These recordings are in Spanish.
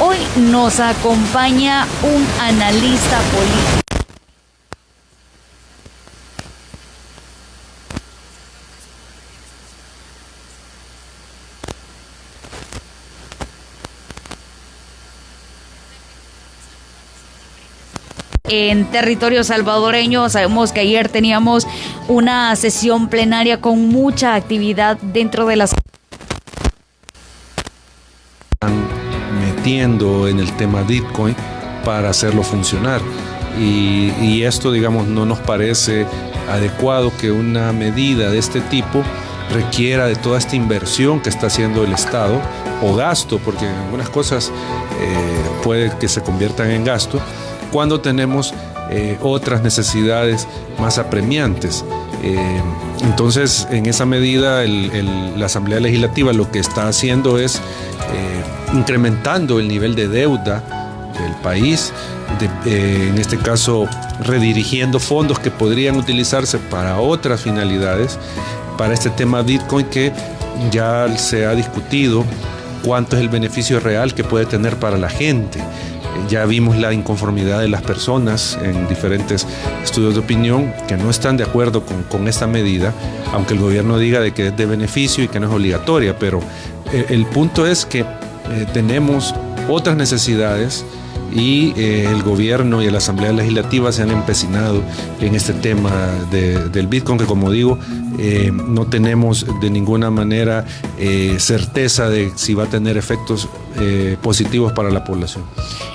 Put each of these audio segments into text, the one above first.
Hoy nos acompaña un analista político. En territorio salvadoreño, sabemos que ayer teníamos una sesión plenaria con mucha actividad dentro de las... Metiendo en el tema Bitcoin para hacerlo funcionar y esto, digamos, no nos parece adecuado que una medida de este tipo requiera de toda esta inversión que está haciendo el Estado o gasto, porque en algunas cosas puede que se conviertan en gasto cuando tenemos otras necesidades más apremiantes. Entonces, en esa medida, la Asamblea Legislativa lo que está haciendo es incrementando el nivel de deuda del país, en este caso redirigiendo fondos que podrían utilizarse para otras finalidades, para este tema Bitcoin que ya se ha discutido cuánto es el beneficio real que puede tener para la gente. Ya vimos la inconformidad de las personas en diferentes estudios de opinión que no están de acuerdo con esta medida, aunque el gobierno diga de que es de beneficio y que no es obligatoria, pero el punto es que tenemos otras necesidades y el gobierno y la Asamblea Legislativa se han empecinado en este tema del Bitcoin, que como digo, no tenemos de ninguna manera certeza de si va a tener efectos positivos para la población.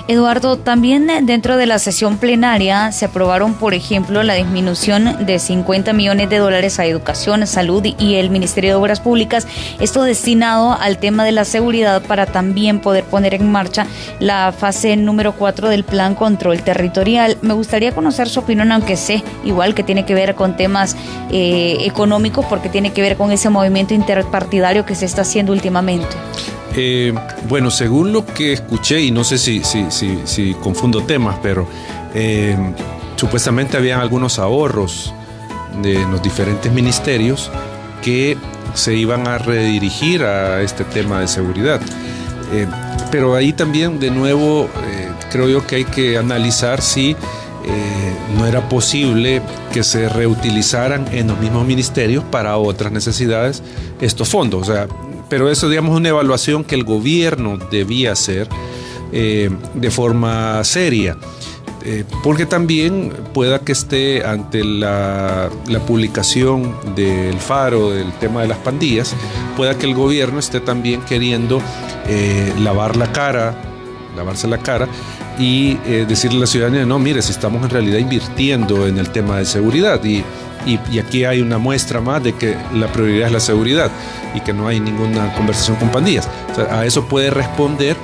Eduardo, también dentro de la sesión plenaria se aprobaron, por ejemplo, la disminución de $50 millones a educación, salud y el Ministerio de Obras Públicas, esto destinado al tema de la seguridad para también poder poner en marcha la fase número 4 del Plan Control Territorial. Me gustaría conocer su opinión, aunque sé igual que tiene que ver con temas económicos, porque tiene que ver con ese movimiento interpartidario que se está haciendo últimamente. Bueno, según lo que escuché, y no sé si confundo temas, pero supuestamente habían algunos ahorros de los diferentes ministerios que se iban a redirigir a este tema de seguridad. Pero ahí también, de nuevo, creo yo que hay que analizar si no era posible que se reutilizaran en los mismos ministerios para otras necesidades estos fondos. O sea, pero eso, digamos, es una evaluación que el gobierno debía hacer de forma seria, porque también pueda que esté ante la publicación del Faro del tema de las pandillas, pueda que el gobierno esté también queriendo lavarse la cara y decirle a la ciudadanía, no, mire, si estamos en realidad invirtiendo en el tema de seguridad y aquí hay una muestra más de que la prioridad es la seguridad y que no hay ninguna conversación con pandillas. O sea, a eso puede responder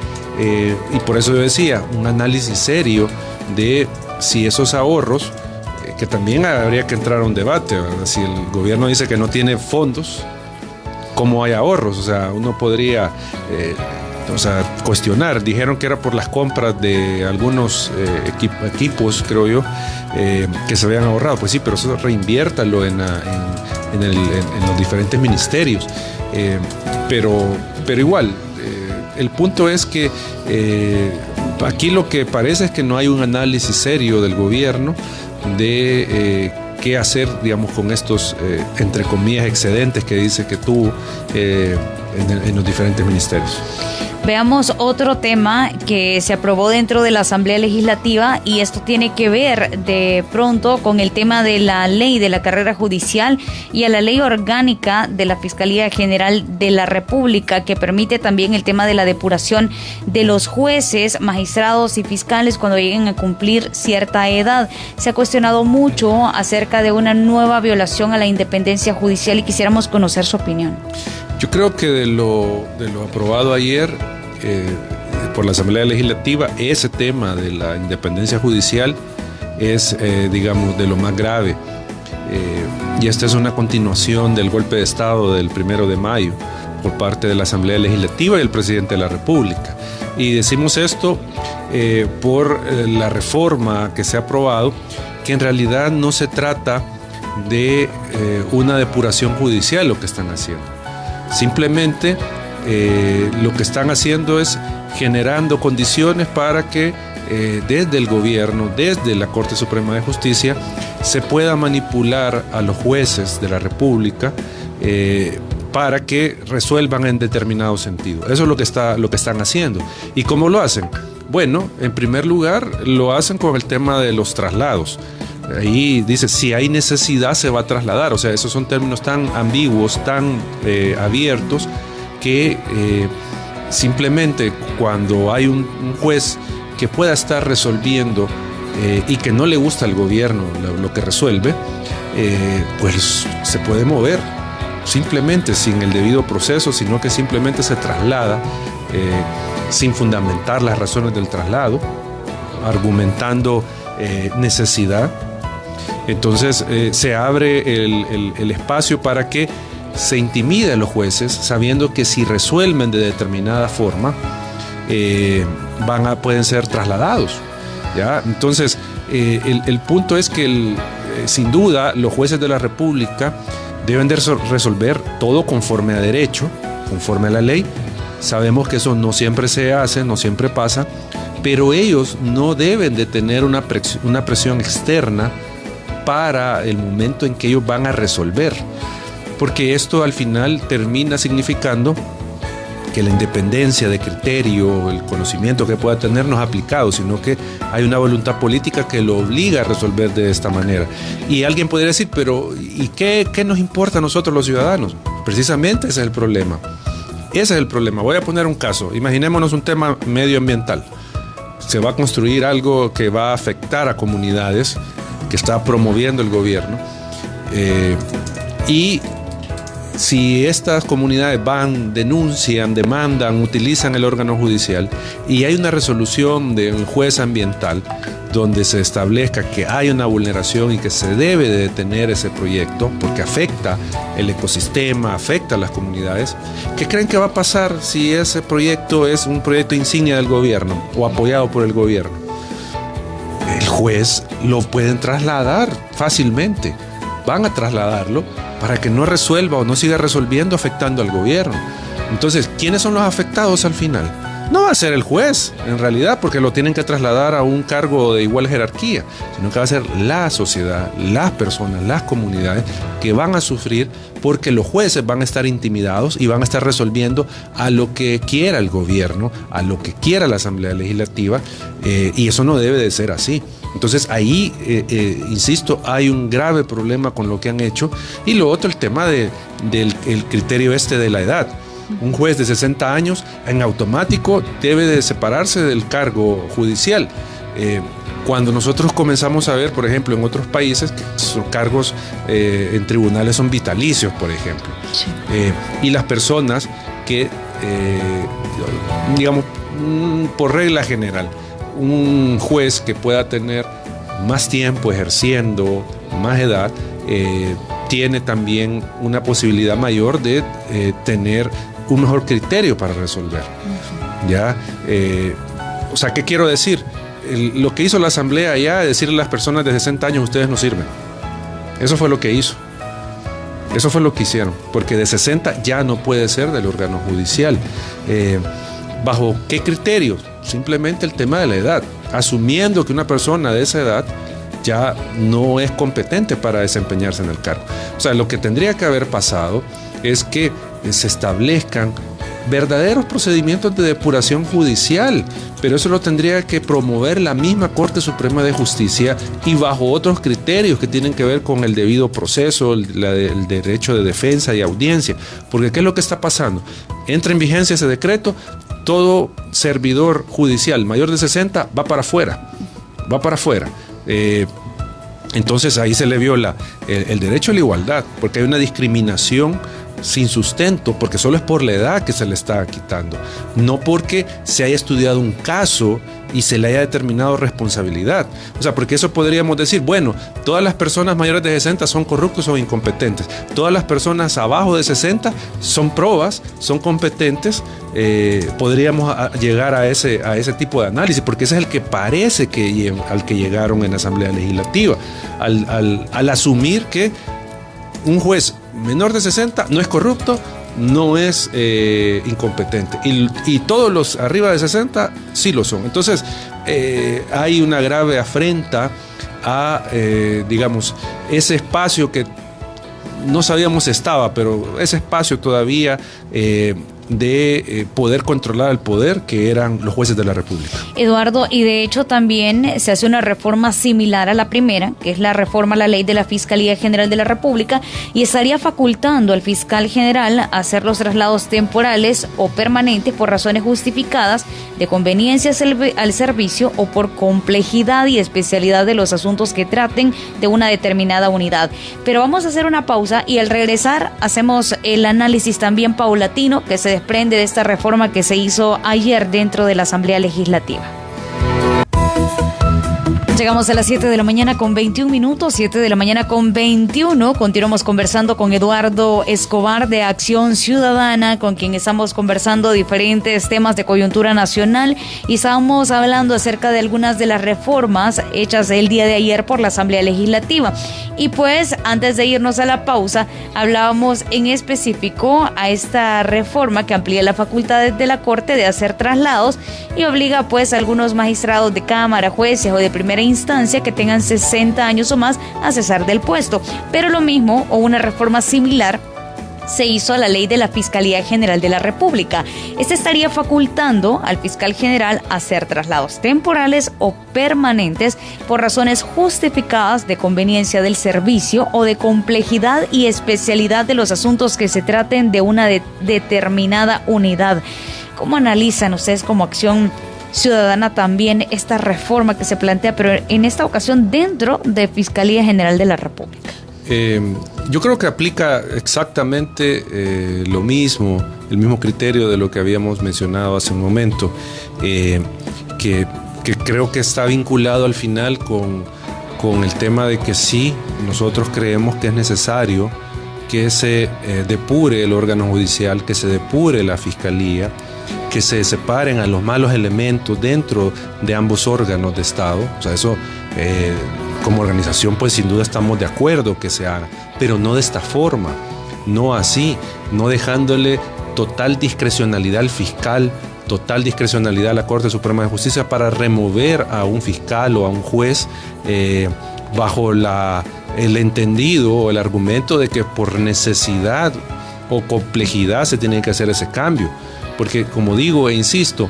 y por eso yo decía, un análisis serio de si esos ahorros, que también habría que entrar a un debate, ¿verdad? Si el gobierno dice que no tiene fondos, ¿cómo hay ahorros? O sea, uno podría cuestionar. Dijeron que era por las compras de algunos equipos, creo yo, que se habían ahorrado. Pues sí, pero eso reinviértalo en los diferentes ministerios. Pero igual, el punto es que aquí lo que parece es que no hay un análisis serio del gobierno de qué hacer, digamos, con estos, entre comillas, excedentes que dice que tuvo en los diferentes ministerios. Veamos otro tema que se aprobó dentro de la Asamblea Legislativa, y esto tiene que ver de pronto con el tema de la ley de la carrera judicial y a la ley orgánica de la Fiscalía General de la República, que permite también el tema de la depuración de los jueces, magistrados y fiscales cuando lleguen a cumplir cierta edad. Se ha cuestionado mucho acerca de una nueva violación a la independencia judicial y quisiéramos conocer su opinión. Yo creo que de lo aprobado ayer por la Asamblea Legislativa, ese tema de la independencia judicial es, digamos, de lo más grave. Y esta es una continuación del golpe de Estado del 1 de mayo por parte de la Asamblea Legislativa y el presidente de la República. Y decimos esto por la reforma que se ha aprobado, que en realidad no se trata de una depuración judicial lo que están haciendo. Simplemente lo que están haciendo es generando condiciones para que desde el gobierno, desde la Corte Suprema de Justicia, se pueda manipular a los jueces de la República para que resuelvan en determinado sentido. Eso es lo que están haciendo. ¿Y cómo lo hacen? Bueno, en primer lugar, lo hacen con el tema de los traslados. Ahí dice, si hay necesidad se va a trasladar. O sea, esos son términos tan ambiguos, tan abiertos, que simplemente cuando hay un juez que pueda estar resolviendo y que no le gusta al gobierno lo que resuelve, pues se puede mover simplemente sin el debido proceso, sino que simplemente se traslada sin fundamentar las razones del traslado, argumentando necesidad. Entonces se abre el espacio para que se intimide a los jueces, sabiendo que si resuelven de determinada forma, pueden ser trasladados, ¿ya? Entonces el punto es que sin duda los jueces de la República deben de resolver todo conforme a derecho, conforme a la ley. Sabemos que eso no siempre se hace, no siempre pasa, pero ellos no deben de tener una presión externa para el momento en que ellos van a resolver, porque esto al final termina significando que la independencia de criterio, el conocimiento que pueda tener no es aplicado, sino que hay una voluntad política que lo obliga a resolver de esta manera. Y alguien podría decir, pero ¿y qué nos importa a nosotros los ciudadanos? Precisamente ese es el problema. Ese es el problema. Voy a poner un caso. Imaginémonos un tema medioambiental. Se va a construir algo que va a afectar a comunidades que está promoviendo el gobierno. Y si estas comunidades denuncian, demandan, utilizan el órgano judicial y hay una resolución de un juez ambiental donde se establezca que hay una vulneración y que se debe de detener ese proyecto porque afecta el ecosistema, afecta a las comunidades, ¿qué creen que va a pasar si ese proyecto es un proyecto insignia del gobierno o apoyado por el gobierno? El juez lo pueden trasladar fácilmente, van a trasladarlo para que no resuelva o no siga resolviendo afectando al gobierno. Entonces, ¿quiénes son los afectados al final? No va a ser el juez, en realidad, porque lo tienen que trasladar a un cargo de igual jerarquía, sino que va a ser la sociedad, las personas, las comunidades que van a sufrir porque los jueces van a estar intimidados y van a estar resolviendo a lo que quiera el gobierno, a lo que quiera la Asamblea Legislativa, y eso no debe de ser así. Entonces ahí, insisto, hay un grave problema con lo que han hecho. Y lo otro, el tema del criterio de la edad. Un juez de 60 años en automático debe de separarse del cargo judicial. Cuando nosotros comenzamos a ver, por ejemplo, en otros países, que sus cargos en tribunales son vitalicios, por ejemplo. Sí. Y las personas que, digamos, por regla general, un juez que pueda tener más tiempo ejerciendo, más edad, tiene también una posibilidad mayor de tener un mejor criterio para resolver. ¿Ya? O sea, ¿qué quiero decir? Lo que hizo la Asamblea allá, decirle a las personas de 60 años, ustedes no sirven. Eso fue lo que hizo. Eso fue lo que hicieron. Porque de 60 ya no puede ser del órgano judicial. ¿Bajo qué criterios? Simplemente el tema de la edad. Asumiendo que una persona de esa edad ya no es competente para desempeñarse en el cargo. O sea, lo que tendría que haber pasado es que se establezcan verdaderos procedimientos de depuración judicial, pero eso lo tendría que promover la misma Corte Suprema de Justicia y bajo otros criterios que tienen que ver con el debido proceso, el derecho de defensa y audiencia. Porque ¿qué es lo que está pasando? Entra en vigencia ese decreto, todo servidor judicial mayor de 60 va para afuera. Entonces ahí se le viola el derecho a la igualdad, porque hay una discriminación sin sustento, porque solo es por la edad que se le está quitando, no porque se haya estudiado un caso y se le haya determinado responsabilidad. O sea, porque eso podríamos decir, bueno, todas las personas mayores de 60 son corruptos o incompetentes, todas las personas abajo de 60 son probas, son competentes. Podríamos llegar a ese tipo de análisis, porque ese es el que parece al que llegaron en la Asamblea Legislativa, al asumir que un juez menor de 60 no es corrupto no es incompetente. Y todos los arriba de 60 sí lo son. Entonces, hay una grave afrenta a, digamos, ese espacio que no sabíamos estaba, pero ese espacio todavía de poder controlar el poder, que eran los jueces de la República. Eduardo, y de hecho también se hace una reforma similar a la primera, que es la reforma a la ley de la Fiscalía General de la República, y estaría facultando al fiscal general a hacer los traslados temporales o permanentes por razones justificadas de conveniencia al servicio o por complejidad y especialidad de los asuntos que traten de una determinada unidad. Pero vamos a hacer una pausa y al regresar hacemos el análisis también paulatino que se desprende de esta reforma que se hizo ayer dentro de la Asamblea Legislativa. Llegamos a las 7 de la mañana con 21 minutos, 7 de la mañana con 21. Continuamos conversando con Eduardo Escobar de Acción Ciudadana, con quien estamos conversando diferentes temas de coyuntura nacional y estábamos hablando acerca de algunas de las reformas hechas el día de ayer por la Asamblea Legislativa. Y pues, antes de irnos a la pausa, hablábamos en específico a esta reforma que amplía las facultades de la Corte de hacer traslados y obliga pues a algunos magistrados de Cámara, jueces o de primera instancia que tengan 60 años o más a cesar del puesto. Pero lo mismo o una reforma similar se hizo a la ley de la Fiscalía General de la República. Este estaría facultando al fiscal general a hacer traslados temporales o permanentes por razones justificadas de conveniencia del servicio o de complejidad y especialidad de los asuntos que se traten de una determinada unidad. ¿Cómo analizan ustedes como Acción Ciudadana también esta reforma que se plantea, pero en esta ocasión dentro de Fiscalía General de la República? Yo creo que aplica exactamente lo mismo, el mismo criterio de lo que habíamos mencionado hace un momento, que creo que está vinculado al final con el tema de que sí, nosotros creemos que es necesario que se depure el órgano judicial, que se depure la Fiscalía, que se separen a los malos elementos dentro de ambos órganos de Estado. O sea, eso como organización pues sin duda estamos de acuerdo que se haga, pero no de esta forma, no así, no dejándole total discrecionalidad al fiscal, total discrecionalidad a la Corte Suprema de Justicia para remover a un fiscal o a un juez bajo el entendido o el argumento de que por necesidad o complejidad se tiene que hacer ese cambio. Porque, como digo e insisto,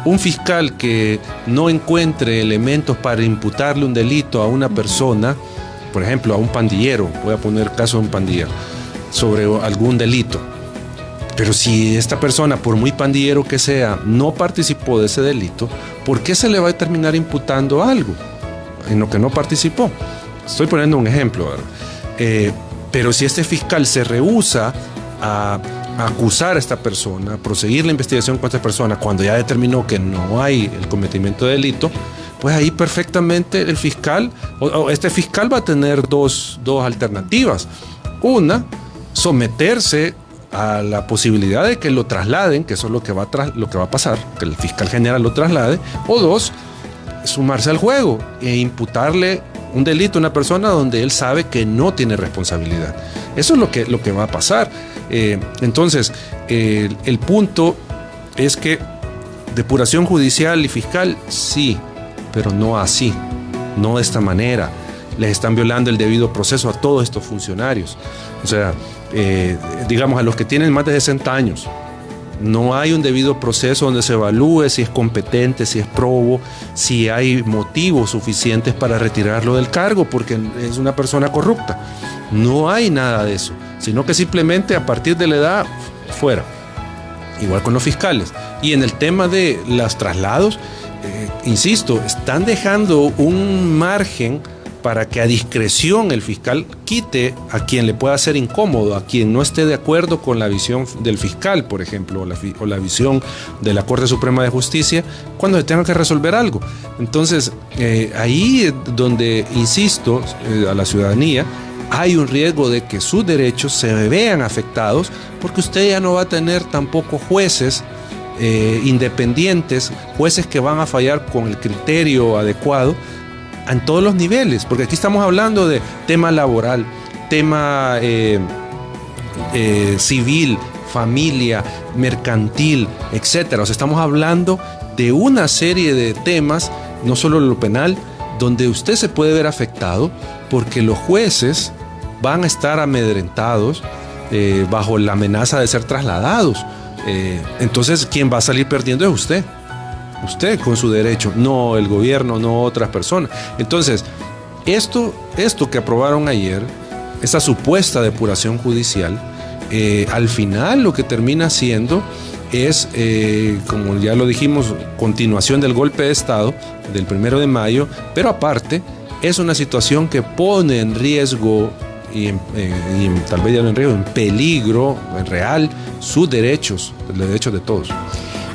un fiscal que no encuentre elementos para imputarle un delito a una persona, por ejemplo, a un pandillero, voy a poner caso de un pandillero, sobre algún delito, pero si esta persona, por muy pandillero que sea, no participó de ese delito, ¿por qué se le va a terminar imputando algo en lo que no participó? Estoy poniendo un ejemplo, ¿verdad? Pero si este fiscal se rehúsa a acusar a esta persona, a proseguir la investigación contra esta persona cuando ya determinó que no hay el cometimiento de delito, pues ahí perfectamente el fiscal, o este fiscal va a tener dos alternativas. Una, someterse a la posibilidad de que lo trasladen, que eso es lo que va a pasar, que el fiscal general lo traslade, o dos, sumarse al juego e imputarle un delito a una persona donde él sabe que no tiene responsabilidad. Eso es lo que va a pasar. Entonces, el punto es que depuración judicial y fiscal, sí, pero no así, no de esta manera. Les están violando el debido proceso a todos estos funcionarios. O sea, digamos, a los que tienen más de 60 años, no hay un debido proceso donde se evalúe si es competente, si es probo, si hay motivos suficientes para retirarlo del cargo porque es una persona corrupta. No hay nada de eso, sino que simplemente a partir de la edad, fuera. Igual con los fiscales. Y en el tema de los traslados, insisto, están dejando un margen para que a discreción el fiscal quite a quien le pueda ser incómodo, a quien no esté de acuerdo con la visión del fiscal, por ejemplo, o la visión de la Corte Suprema de Justicia, cuando se tenga que resolver algo. Entonces, ahí donde, insisto, a la ciudadanía, hay un riesgo de que sus derechos se vean afectados, porque usted ya no va a tener tampoco jueces independientes, jueces que van a fallar con el criterio adecuado en todos los niveles, porque aquí estamos hablando de tema laboral, tema civil, familia, mercantil, etcétera. O sea, estamos hablando de una serie de temas, no solo lo penal, donde usted se puede ver afectado porque los jueces van a estar amedrentados bajo la amenaza de ser trasladados. Entonces, quien va a salir perdiendo es usted. Usted con su derecho, no el gobierno, no otras personas. Entonces, esto que aprobaron ayer, esa supuesta depuración judicial, al final lo que termina siendo es, como ya lo dijimos, continuación del golpe de Estado del 1 de mayo, pero aparte es una situación que pone en riesgo tal vez ya no en riesgo, en peligro en real sus derechos, los derechos de todos.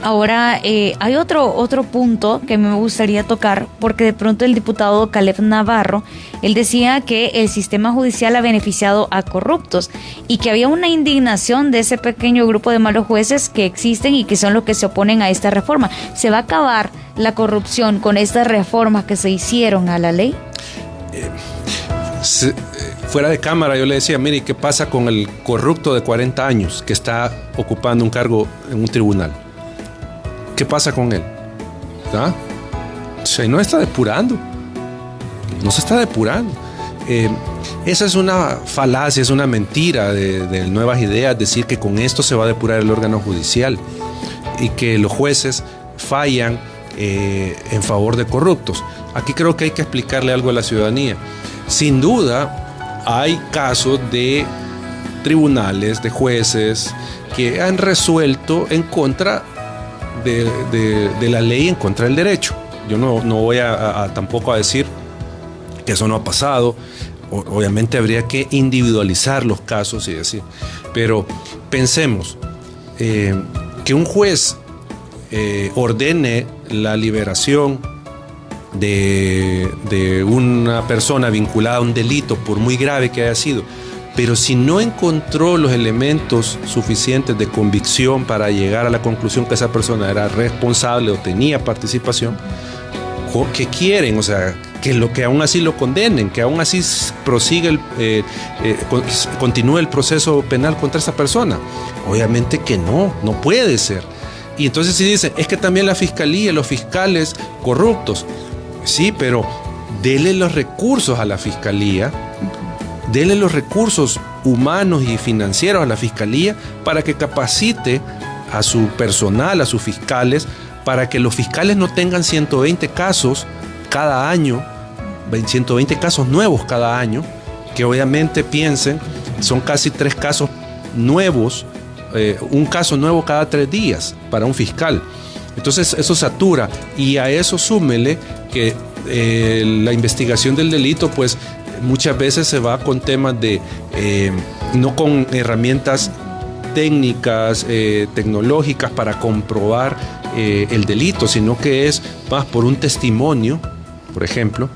Ahora, hay otro punto que me gustaría tocar, porque de pronto el diputado Caleb Navarro, él decía que el sistema judicial ha beneficiado a corruptos y que había una indignación de ese pequeño grupo de malos jueces que existen y que son los que se oponen a esta reforma. ¿Se va a acabar la corrupción con estas reformas que se hicieron a la ley? Fuera de cámara yo le decía, mire, ¿qué pasa con el corrupto de 40 años que está ocupando un cargo en un tribunal? ¿Qué pasa con él? ¿Ah? Se no está depurando. No se está depurando. Esa es una falacia, es una mentira de Nuevas Ideas, decir que con esto se va a depurar el órgano judicial y que los jueces fallan en favor de corruptos. Aquí creo que hay que explicarle algo a la ciudadanía. Sin duda, hay casos de tribunales, de jueces que han resuelto en contra de la ley, en contra del derecho. Yo no voy tampoco a decir que eso no ha pasado. Obviamente habría que individualizar los casos y decir, pero pensemos que un juez ordene la liberación de una persona vinculada a un delito, por muy grave que haya sido, pero si no encontró los elementos suficientes de convicción para llegar a la conclusión que esa persona era responsable o tenía participación, ¿qué quieren? O sea, que aún así lo condenen, que aún así prosiga continúe el proceso penal contra esa persona. Obviamente que no puede ser. Y entonces si dicen, es que también la fiscalía, los fiscales corruptos. Sí, pero dele los recursos a la fiscalía, dele los recursos humanos y financieros a la fiscalía para que capacite a su personal, a sus fiscales, para que los fiscales no tengan 120 casos cada año, 120 casos nuevos cada año, que obviamente piensen, son casi 3 casos nuevos, un caso nuevo cada 3 días para un fiscal. Entonces eso satura, y a eso súmele que la investigación del delito pues muchas veces se va con temas de no con herramientas técnicas, tecnológicas para comprobar el delito, sino que es más por un testimonio, por ejemplo,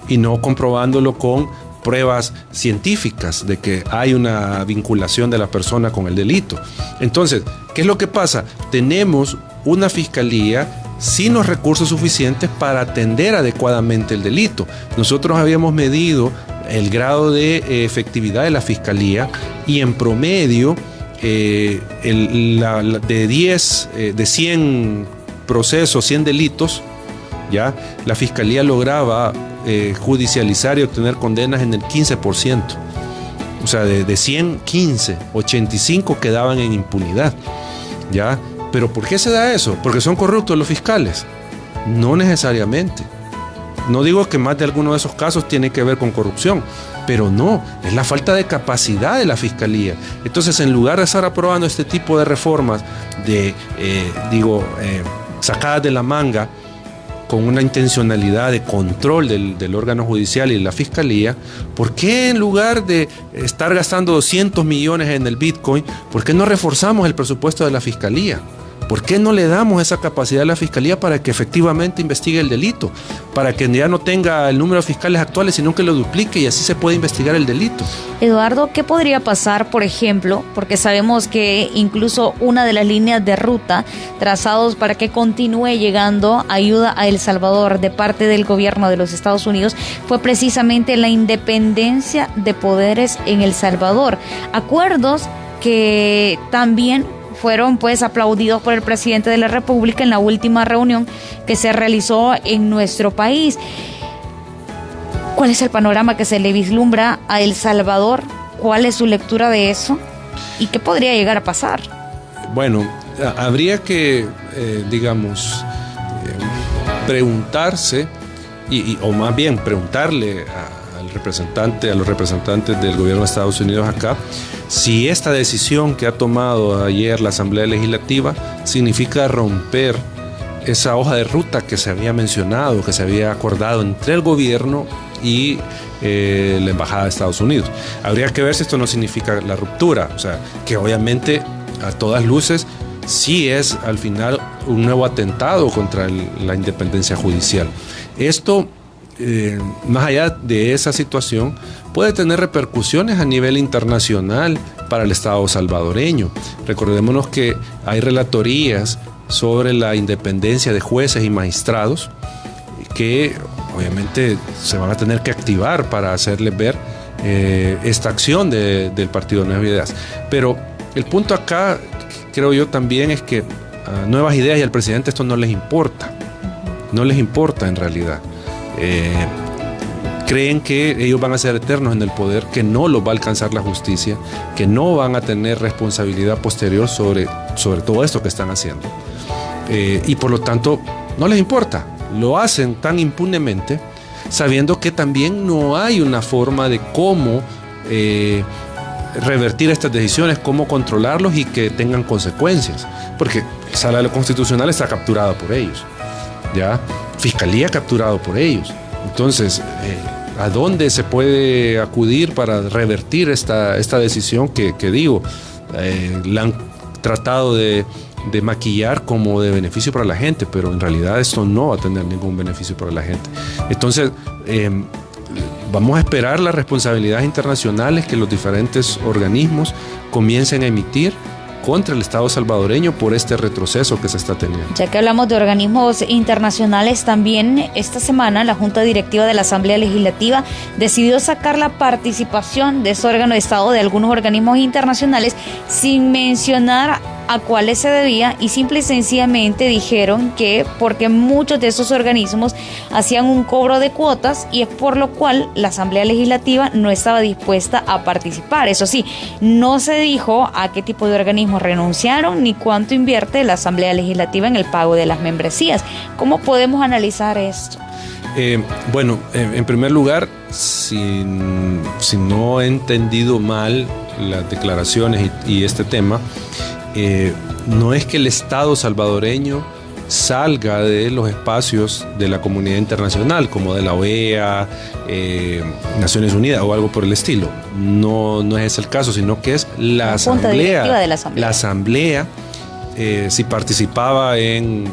y no comprobándolo con pruebas científicas de que hay una vinculación de la persona con el delito. Entonces, ¿qué es lo que pasa? Tenemos una fiscalía sin los recursos suficientes para atender adecuadamente el delito. Nosotros habíamos medido el grado de efectividad de la fiscalía y en promedio de 100 procesos, 100 delitos, ya la fiscalía lograba judicializar y obtener condenas en el 15%. O sea, de 100, 15, 85 quedaban en impunidad, ¿ya? ¿Pero por qué se da eso? ¿Porque son corruptos los fiscales? No necesariamente. No digo que más de alguno de esos casos tiene que ver con corrupción, pero no, es la falta de capacidad de la fiscalía. Entonces, en lugar de estar aprobando este tipo de reformas sacadas de la manga, con una intencionalidad de control del órgano judicial y de la fiscalía, ¿por qué en lugar de estar gastando 200 millones en el Bitcoin, por qué no reforzamos el presupuesto de la fiscalía? ¿Por qué no le damos esa capacidad a la fiscalía para que efectivamente investigue el delito? Para que ya no tenga el número de fiscales actuales, sino que lo duplique y así se puede investigar el delito. Eduardo, ¿qué podría pasar, por ejemplo? Porque sabemos que incluso una de las líneas de ruta trazados para que continúe llegando ayuda a El Salvador de parte del gobierno de los Estados Unidos fue precisamente la independencia de poderes en El Salvador. Acuerdos que también fueron pues aplaudidos por el presidente de la República en la última reunión que se realizó en nuestro país. ¿Cuál es el panorama que se le vislumbra a El Salvador? ¿Cuál es su lectura de eso? ¿Y qué podría llegar a pasar? Bueno, habría que, preguntarse, o más bien preguntarle a los representantes del gobierno de Estados Unidos acá, si esta decisión que ha tomado ayer la Asamblea Legislativa significa romper esa hoja de ruta que se había mencionado, que se había acordado entre el gobierno y la Embajada de Estados Unidos. Habría que ver si esto no significa la ruptura, o sea, que obviamente a todas luces sí es al final un nuevo atentado contra la independencia judicial. Esto, más allá de esa situación, puede tener repercusiones a nivel internacional para el Estado salvadoreño. Recordémonos que hay relatorías sobre la independencia de jueces y magistrados que obviamente se van a tener que activar para hacerles ver esta acción del Partido Nuevas Ideas. Pero el punto acá, creo yo también, es que a Nuevas Ideas y al presidente esto no les importa. No les importa en realidad. Creen que ellos van a ser eternos en el poder, que no los va a alcanzar la justicia, que no van a tener responsabilidad posterior sobre todo esto que están haciendo. Y por lo tanto, no les importa. Lo hacen tan impunemente, sabiendo que también no hay una forma de cómo revertir estas decisiones, cómo controlarlos y que tengan consecuencias. Porque la Sala Constitucional está capturada por ellos, ¿ya? Fiscalía capturado por ellos. Entonces, ¿a dónde se puede acudir para revertir esta decisión que la han tratado de maquillar como de beneficio para la gente, pero en realidad esto no va a tener ningún beneficio para la gente? Entonces, vamos a esperar las responsabilidades internacionales que los diferentes organismos comiencen a emitir contra el Estado salvadoreño por este retroceso que se está teniendo. Ya que hablamos de organismos internacionales, también esta semana la Junta Directiva de la Asamblea Legislativa decidió sacar la participación de ese órgano de Estado de algunos organismos internacionales sin mencionar a cuáles se debía, y simple y sencillamente dijeron que porque muchos de esos organismos hacían un cobro de cuotas y es por lo cual la Asamblea Legislativa no estaba dispuesta a participar. Eso sí, no se dijo a qué tipo de organismos renunciaron ni cuánto invierte la Asamblea Legislativa en el pago de las membresías. ¿Cómo podemos analizar esto? Bueno, en primer lugar, si no he entendido mal las declaraciones y este tema, no es que el Estado salvadoreño salga de los espacios de la comunidad internacional, como de la OEA, Naciones Unidas o algo por el estilo. No es ese el caso, sino que es la Asamblea. De la Asamblea. La Asamblea, si participaba en...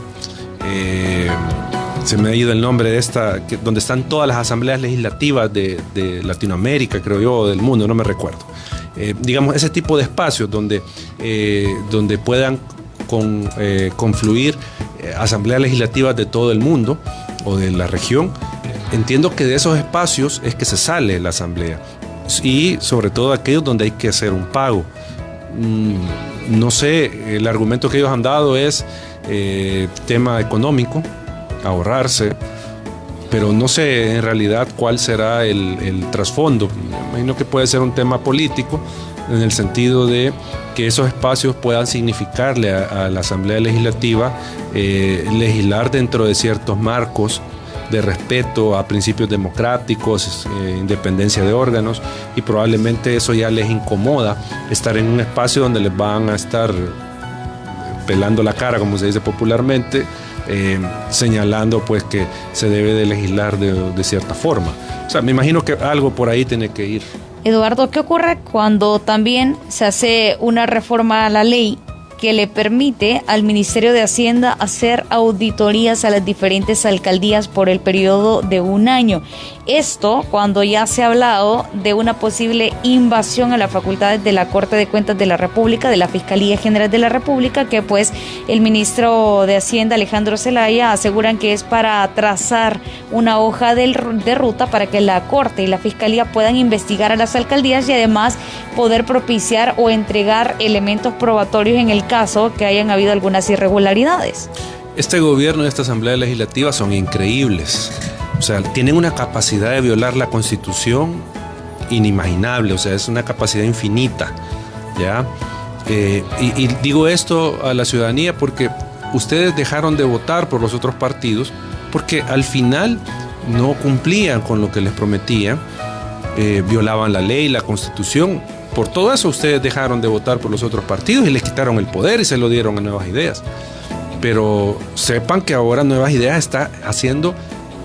se me ha ido el nombre de esta, donde están todas las asambleas legislativas de Latinoamérica, creo yo, o del mundo, no me recuerdo. Digamos, ese tipo de espacios donde puedan confluir asambleas legislativas de todo el mundo o de la región. Entiendo que de esos espacios es que se sale la asamblea, y sobre todo aquellos donde hay que hacer un pago. No sé, el argumento que ellos han dado es tema económico, ahorrarse, pero no sé en realidad cuál será el trasfondo. Me imagino que puede ser un tema político, en el sentido de que esos espacios puedan significarle a la Asamblea Legislativa legislar dentro de ciertos marcos de respeto a principios democráticos, independencia de órganos, y probablemente eso ya les incomoda estar en un espacio donde les van a estar pelando la cara, como se dice popularmente, señalando pues que se debe de legislar de cierta forma. O sea, me imagino que algo por ahí tiene que ir. Eduardo, ¿qué ocurre cuando también se hace una reforma a la ley que le permite al Ministerio de Hacienda hacer auditorías a las diferentes alcaldías por el periodo de un año. Esto cuando ya se ha hablado de una posible invasión a las facultades de la Corte de Cuentas de la República, de la Fiscalía General de la República, que pues el ministro de Hacienda, Alejandro Zelaya, aseguran que es para trazar una hoja de ruta para que la Corte y la Fiscalía puedan investigar a las alcaldías y además poder propiciar o entregar elementos probatorios en el caso que hayan habido algunas irregularidades. Este gobierno y esta Asamblea Legislativa son increíbles. O sea, tienen una capacidad de violar la Constitución inimaginable. O sea, es una capacidad infinita, ¿ya? Y digo esto a la ciudadanía porque ustedes dejaron de votar por los otros partidos porque al final no cumplían con lo que les prometían, violaban la ley, la Constitución. Por todo eso ustedes dejaron de votar por los otros partidos y les quitaron el poder y se lo dieron a Nuevas Ideas. Pero sepan que ahora Nuevas Ideas está haciendo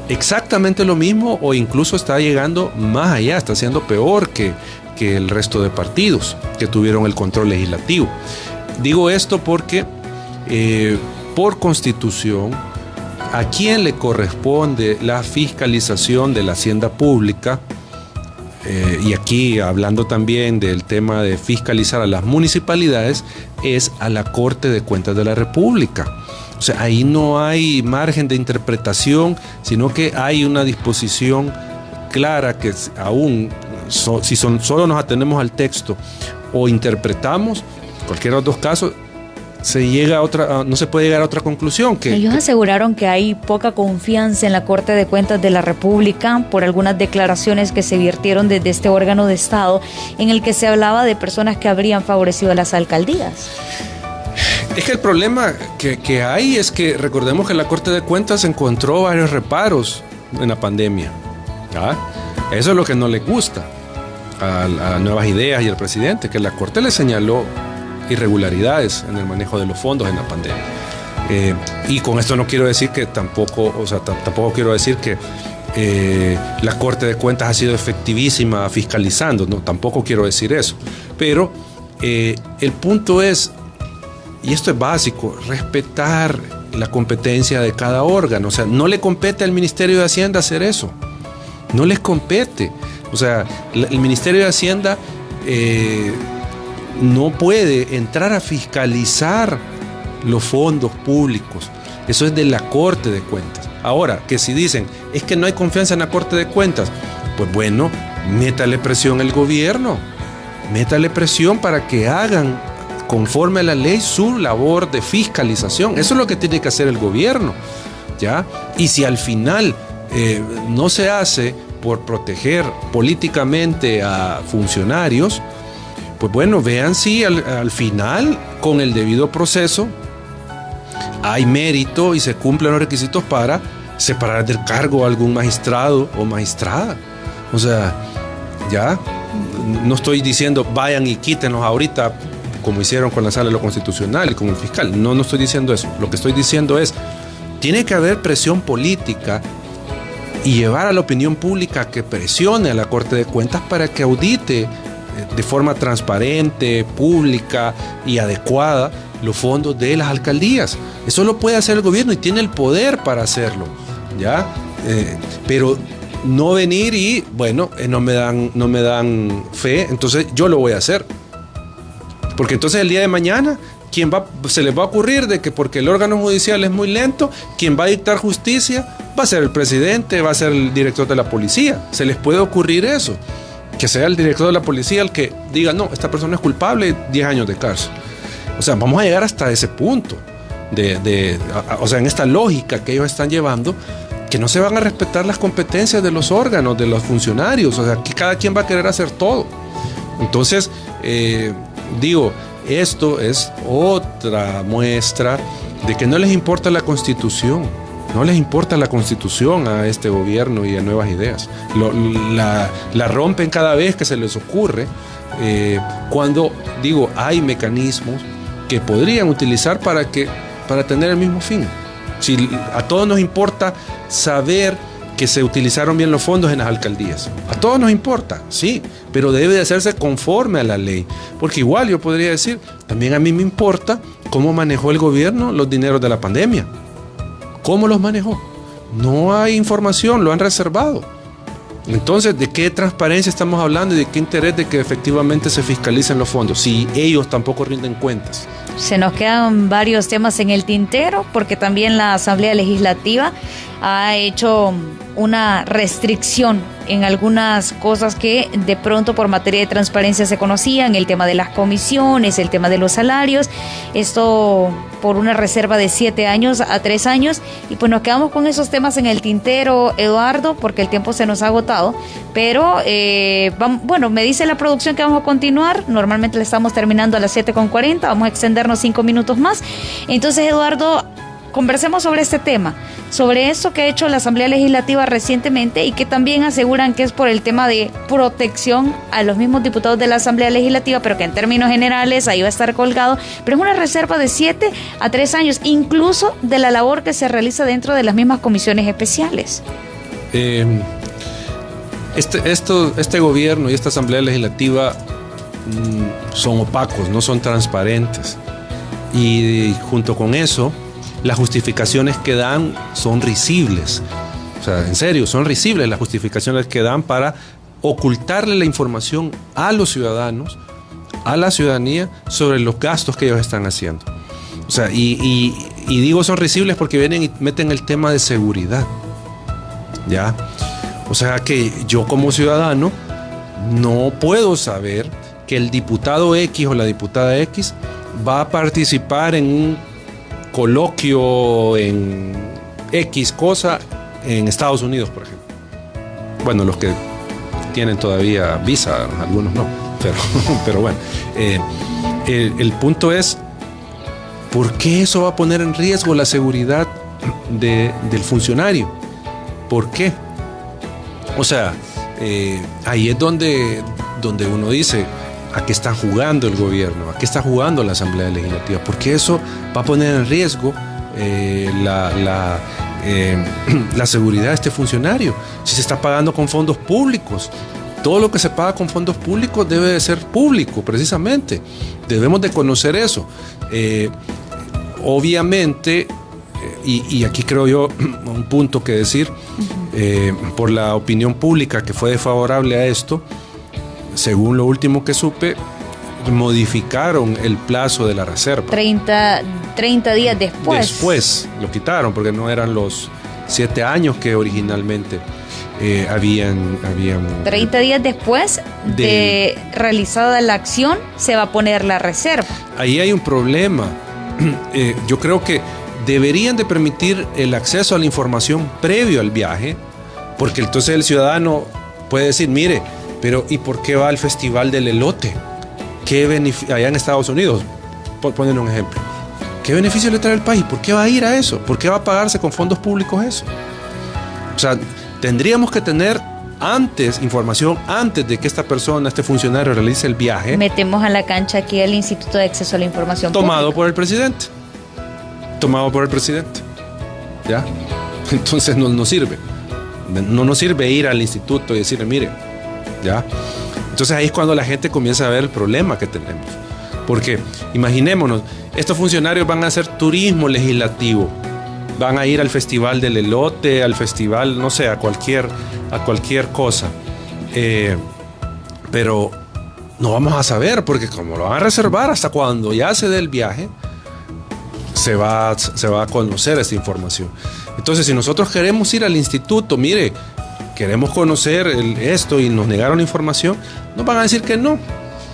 exactamente lo mismo o incluso está llegando más allá, está haciendo peor que el resto de partidos que tuvieron el control legislativo. Digo esto porque por Constitución, ¿a quién le corresponde la fiscalización de la hacienda pública? Y aquí hablando también del tema de fiscalizar a las municipalidades, es a la Corte de Cuentas de la República. O sea, ahí no hay margen de interpretación, sino que hay una disposición clara que aún, si solo nos atenemos al texto o interpretamos, cualquiera de los dos casos, no se puede llegar a otra conclusión. Ellos aseguraron que hay poca confianza en la Corte de Cuentas de la República por algunas declaraciones que se virtieron desde este órgano de Estado en el que se hablaba de personas que habrían favorecido a las alcaldías. Es que el problema que hay es que recordemos que la Corte de Cuentas encontró varios reparos en la pandemia. ¿Ah? Eso es lo que no le gusta a Nuevas Ideas y al presidente, que la Corte le señaló irregularidades en el manejo de los fondos en la pandemia. Y con esto no quiero decir que tampoco quiero decir que la Corte de Cuentas ha sido efectivísima fiscalizando, no, tampoco quiero decir eso. Pero el punto es, y esto es básico, respetar la competencia de cada órgano. O sea, no le compete al Ministerio de Hacienda hacer eso. No les compete. O sea, el Ministerio de Hacienda no puede entrar a fiscalizar los fondos públicos. Eso es de la Corte de Cuentas. Ahora, que si dicen, es que no hay confianza en la Corte de Cuentas, pues bueno, métale presión al gobierno. Métale presión para que hagan, conforme a la ley, su labor de fiscalización. Eso es lo que tiene que hacer el gobierno, ¿ya? Y si al final no se hace por proteger políticamente a funcionarios, pues bueno, vean si al final, con el debido proceso, hay mérito y se cumplen los requisitos para separar del cargo a algún magistrado o magistrada. O sea, ya no estoy diciendo vayan y quítenlos ahorita como hicieron con la Sala de lo Constitucional y con el fiscal. No estoy diciendo eso. Lo que estoy diciendo es, tiene que haber presión política y llevar a la opinión pública que presione a la Corte de Cuentas para que audite de forma transparente, pública y adecuada los fondos de las alcaldías. Eso lo puede hacer el gobierno y tiene el poder para hacerlo, ¿ya? Pero no venir y, bueno, no me dan fe, entonces yo lo voy a hacer. Porque entonces el día de mañana, se les va a ocurrir de que porque el órgano judicial es muy lento, quien va a dictar justicia va a ser el presidente, va a ser el director de la policía. Se les puede ocurrir eso. Que sea el director de la policía el que diga, no, esta persona es culpable, 10 años de cárcel. O sea, vamos a llegar hasta ese punto, o sea, en esta lógica que ellos están llevando, que no se van a respetar las competencias de los órganos, de los funcionarios, o sea, que cada quien va a querer hacer todo. Entonces, digo, esto es otra muestra de que no les importa la Constitución. No les importa la Constitución a este gobierno y a Nuevas Ideas. La rompen cada vez que se les ocurre, cuando, digo, hay mecanismos que podrían utilizar para tener el mismo fin. Si a todos nos importa saber que se utilizaron bien los fondos en las alcaldías. A todos nos importa, sí, pero debe de hacerse conforme a la ley. Porque igual yo podría decir, también a mí me importa cómo manejó el gobierno los dineros de la pandemia. ¿Cómo los manejó? No hay información, lo han reservado. Entonces, ¿de qué transparencia estamos hablando y de qué interés de que efectivamente se fiscalicen los fondos si ellos tampoco rinden cuentas? Se nos quedan varios temas en el tintero porque también la Asamblea Legislativa ha hecho una restricción en algunas cosas que de pronto por materia de transparencia se conocían, el tema de las comisiones, el tema de los salarios, esto por una reserva de 7 años a 3 años, y pues nos quedamos con esos temas en el tintero, Eduardo, porque el tiempo se nos ha agotado, pero bueno, me dice la producción que vamos a continuar, normalmente le estamos terminando a las 7:40, vamos a extendernos 5 minutos más, entonces Eduardo, conversemos sobre este tema, sobre esto que ha hecho la Asamblea Legislativa recientemente y que también aseguran que es por el tema de protección a los mismos diputados de la Asamblea Legislativa, pero que en términos generales ahí va a estar colgado, pero es una reserva de 7 a 3 años, incluso de la labor que se realiza dentro de las mismas comisiones especiales. Este gobierno y esta Asamblea Legislativa son opacos, no son transparentes, y junto con eso las justificaciones que dan son risibles. O sea, en serio, son risibles las justificaciones que dan para ocultarle la información a los ciudadanos, a la ciudadanía, sobre los gastos que ellos están haciendo. O sea, y digo son risibles porque vienen y meten el tema de seguridad. ¿Ya? O sea que yo como ciudadano no puedo saber que el diputado X o la diputada X va a participar en un coloquio en X cosa en Estados Unidos, por ejemplo. Bueno, los que tienen todavía visa, algunos no, pero bueno. El punto es, ¿por qué eso va a poner en riesgo la seguridad del funcionario? ¿Por qué? O sea, ahí es donde uno dice, ¿a qué está jugando el gobierno? ¿A qué está jugando la Asamblea Legislativa? Porque eso va a poner en riesgo la seguridad de este funcionario. Si se está pagando con fondos públicos, todo lo que se paga con fondos públicos debe de ser público, precisamente. Debemos de conocer eso. Obviamente, y aquí creo yo un punto que decir, por la opinión pública que fue desfavorable a esto, según lo último que supe, modificaron el plazo de la reserva. 30 días después. Después lo quitaron porque no eran los 7 años que originalmente habían 30 días después de realizada la acción se va a poner la reserva. Ahí hay un problema. Yo creo que deberían de permitir el acceso a la información previo al viaje, porque entonces el ciudadano puede decir, mire, pero ¿y por qué va al Festival del Elote? Allá en Estados Unidos, por poner un ejemplo. ¿Qué beneficio le trae al país? ¿Por qué va a ir a eso? ¿Por qué va a pagarse con fondos públicos eso? O sea, tendríamos que tener información antes de que esta persona, este funcionario realice el viaje. Metemos a la cancha aquí el Instituto de Acceso a la Información Tomado por el presidente. ¿Ya? Entonces no nos sirve. No nos sirve ir al instituto y decirle, mire, ¿ya? Entonces ahí es cuando la gente comienza a ver el problema que tenemos. Porque imaginémonos, estos funcionarios van a hacer turismo legislativo, van a ir al Festival del Elote, al festival, no sé, a cualquier cosa. Pero no vamos a saber, porque como lo van a reservar hasta cuando ya se dé el viaje, se va a conocer esta información. Entonces, si nosotros queremos ir al instituto, mire, queremos conocer esto y nos negaron la información, nos van a decir que no,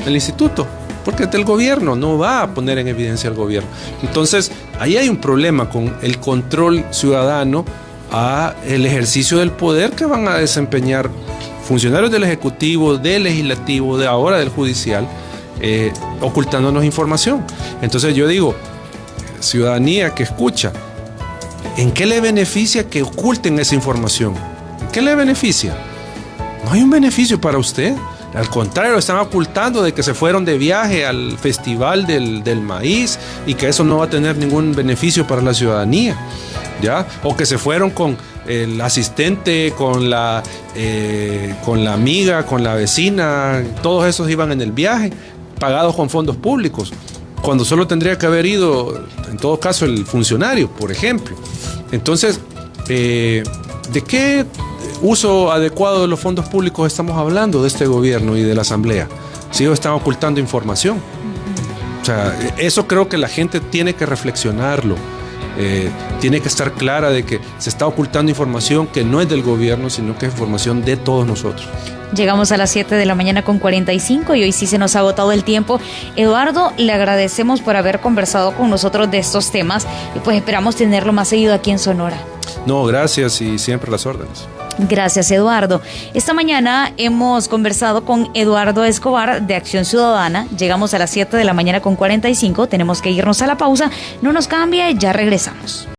el instituto, porque es del gobierno, no va a poner en evidencia al gobierno. Entonces, ahí hay un problema con el control ciudadano a el ejercicio del poder que van a desempeñar funcionarios del Ejecutivo, del Legislativo, de ahora del Judicial, ocultándonos información. Entonces yo digo, ciudadanía que escucha, ¿en qué le beneficia que oculten esa información? ¿En qué le beneficia? No hay un beneficio para usted. Al contrario, están ocultando de que se fueron de viaje al Festival del Maíz y que eso no va a tener ningún beneficio para la ciudadanía. ¿ya? O que se fueron con el asistente, con la amiga, con la vecina, todos esos iban en el viaje, pagados con fondos públicos, cuando solo tendría que haber ido, en todo caso, el funcionario, por ejemplo. Entonces, ¿de qué uso adecuado de los fondos públicos estamos hablando de este gobierno y de la Asamblea? Si ellos están ocultando información. O sea, eso creo que la gente tiene que reflexionarlo. Tiene que estar clara de que se está ocultando información que no es del gobierno, sino que es información de todos nosotros. Llegamos a las 7 de la mañana con 45 y hoy sí se nos ha agotado el tiempo. Eduardo, le agradecemos por haber conversado con nosotros de estos temas y pues esperamos tenerlo más seguido aquí en Sonora. No, gracias y siempre a las órdenes. Gracias, Eduardo. Esta mañana hemos conversado con Eduardo Escobar de Acción Ciudadana. Llegamos a las 7 de la mañana con 45. Tenemos que irnos a la pausa. No nos cambie, ya regresamos.